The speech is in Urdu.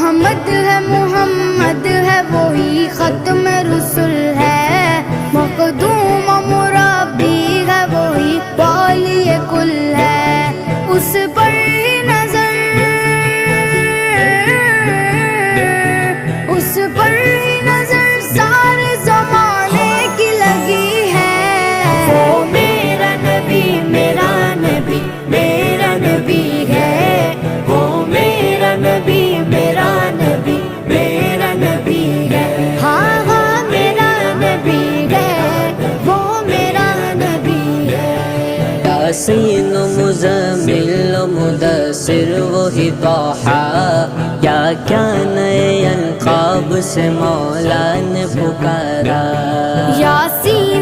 احمد ہے محمد ہے وہی ختم رسول ہے، مخدوم مربی ہے وہی والی کل ہے، اس پر ہی نظر، اس پر ہی نظر سارے زمانے کی لگی ہے، وہ میرا نبی میرا نبی میرا نبی ہے، وہ میرا نبی میرا نبی میرا نبی ہے، ہاں ہاں میرا نبی ہے، وہ میرا نبی ہے۔ یاسین و مزمل و مدثر وہی طٰہٰ، کیا کیا نئے القاب سے مولا نے پکارا، یاسین